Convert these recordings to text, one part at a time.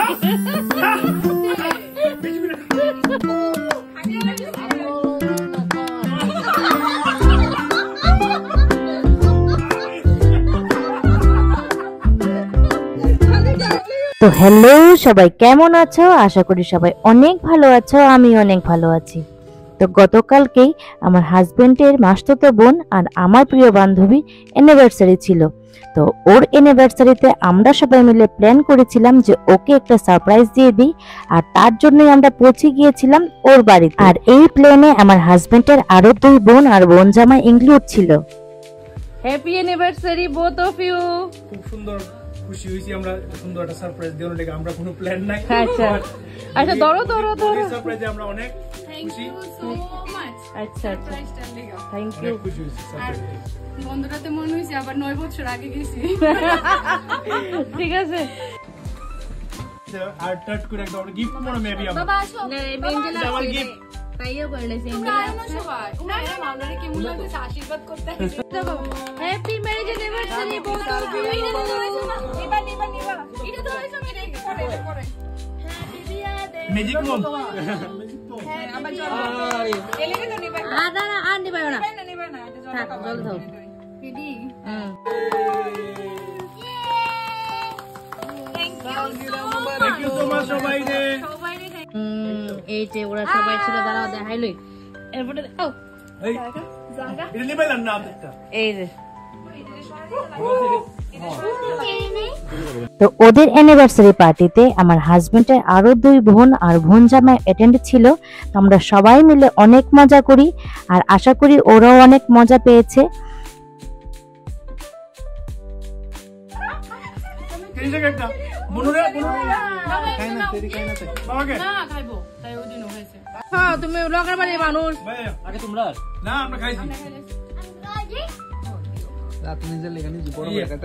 তো হ্যালো সবাই, কেমন আছো? আশা করি সবাই অনেক ভালো আছো। আমি অনেক ভালো আছি। তো গতকালকেই আমার হাজবেন্ডের মাসতুতো বোন আর আমার প্রিয় বান্ধবী অ্যানিভার্সারি ছিল। তো ওর অ্যানিভার্সারিতে আমরা সবাই মিলে প্ল্যান করেছিলাম যে ওকে একটা সারপ্রাইজ দিয়ে দিই, আর তার জন্যই আমরা পৌঁছে গিয়েছিলাম ওর বাড়িতে। আর এই প্ল্যানে আমার হাজবেন্ডের আরো 2 বোন আর বোন জামাই ইনক্লুড ছিল। Happy anniversary both of you. খুব সুন্দর খুশি হইছি আমরা, সুন্দর একটা সারপ্রাইজ দেওয়ার লাগে। আমরা কোনো প্ল্যান নাই। আচ্ছা আচ্ছা, ধরো ধরো ধরো। সারপ্রাইজে আমরা অনেক খুশি। আচ্ছা আচ্ছা, থ্যাংক ইউ। খুশি হইছি সারপ্রাইজে। বন্ধুরাতে মনে হইছে আবার 9 বছর আগে গেছি। ঠিক আছে, আর টাট করে একদম গিফট মনে মেবি আমরা। বাবা আসো। না বেঞ্জেলা আমার গিফট তাইও করলেছে। না সবাই উনারা মালদারে কি মনে হচ্ছে আশীর্বাদ করতে আসছে। দেখো, happy marriage anniversary both of you. নিবা এটা তো হইছে আমি দেখতে পড়ে হ্যাপি বিয়ারডে ম্যাজিক মম। হ্যাঁ আমার জল এলেগে তো নিবা না আর নিবা না, নিবা না এটা জল থাক, জল দাও। Ready thank you so much সবাইকে। এই যে ওরা সবাই ছিল, দাঁড়াও দেখাইলই। এরপরে ও এই এটা নিবাইলাম না একটা। এই যে তো ওদের অ্যানিভার্সারি পার্টিতে আমার হাজবেন্ডের আরো 2 বোন আর বোন জামাই অ্যাটেন্ড ছিল। তো আমরা সবাই মিলে অনেক মজা করি, আর আশা করি ওরাও অনেক মজা পেয়েছে। কিসে একটা বনুরে খাই না তেরি খাই না তে বাবাকে না খাইবো তাই ওই দিন হয়েছে। হ্যাঁ, তুমি লোকের বাড়ির মানুষ। ভাই আগে তোমরা না আমরা খাইছি। রাত নিজে লেখা নিজে বড় ইয়ে, একটা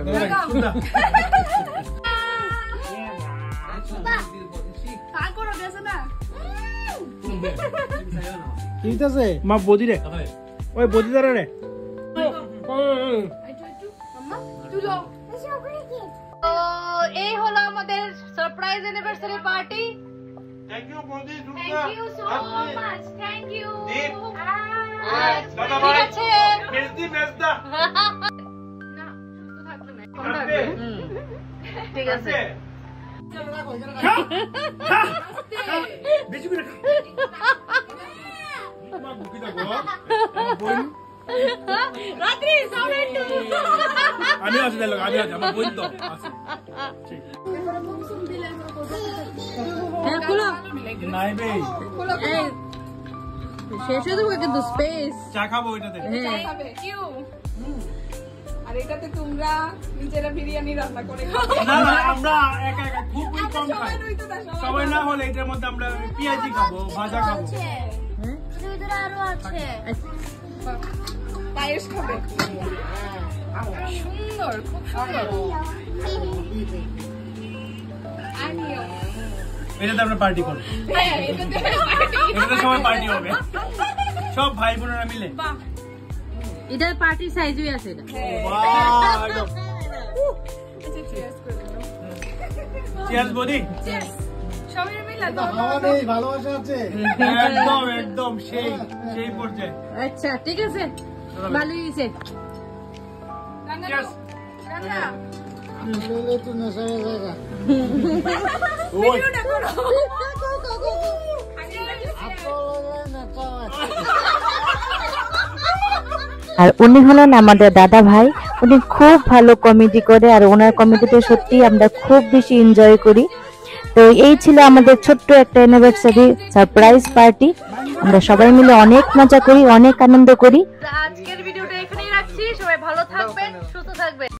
তারপর গেছে না কি হইতাছে মা বদি রে ওই বদি দাঁড়া রে। তো এই হলো আমাদের surprise anniversary party. Thank you buddy thank you so much thank you দাদা ঠিক ভাই আছে, মেজদা না সুস্থ থাকবে না ঠিক আছে। বেশি করে মা বুকি দাও বোন। রাত্রি সাড়ে 2 আমি আছি দেখো, আমি আছি, আমার বোন তো আছে। হ্যাঁ, খুলো। নাই বে এই শেষ হয়ে যাবে কিন্তু স্পেস। চা খাবো এটাতে। হ্যাঁ, খাবে কিউ আর এটাতে তোমরা নিজেরা বিরিয়ানি রান্না করে খাও। না না আমরা একা একা খুব কম খাই। সবাই রইতো না সবাই সবাই না হলে এটার মধ্যে আমরা পেঁয়াজি খাবো, ভাজা খাবো। পায়েস খাবে সুন্দর খুব সুন্দর আনিও এটাতে আমরা পার্টি করবো। হ্যাঁ এটাতে পার্টি এটাতে সবাই পার্টি হবে, সব ভাই বোনেরা মিলে। বাহ এটা পার্টি সাইজই আছে এটা। বাহ, একদম। আচ্ছা চিয়ার্স করে দাও চিয়ার্স বডি। চিয়ার্স সবাই মিলে দাও খাওয়া নেই ভালোবাসা আছে একদম একদম সেই সেই পর্যায়ে। আচ্ছা ঠিক আছে, ভালোই হয়েছে। রান্না চিয়ার্স। রান্না লইলে তো নেশা হয়ে জায়গা ওই ভিডিওটা করো আর উনি হলেন আমাদের দাদা ভাই। উনি খুব ভালো কমেডি করে, আর ওনার কমেডিতে সত্যি আমরা খুব বেশি এনজয় করি। তো এই ছিল আমাদের ছোট্ট একটা অ্যানিভার্সারি সারপ্রাইজ পার্টি। আমরা সবাই মিলে অনেক মজা করি, অনেক আনন্দ করি। আজকের ভিডিওটা এখানেই রাখছি। সবাই ভালো থাকবেন, সুস্থ থাকবেন।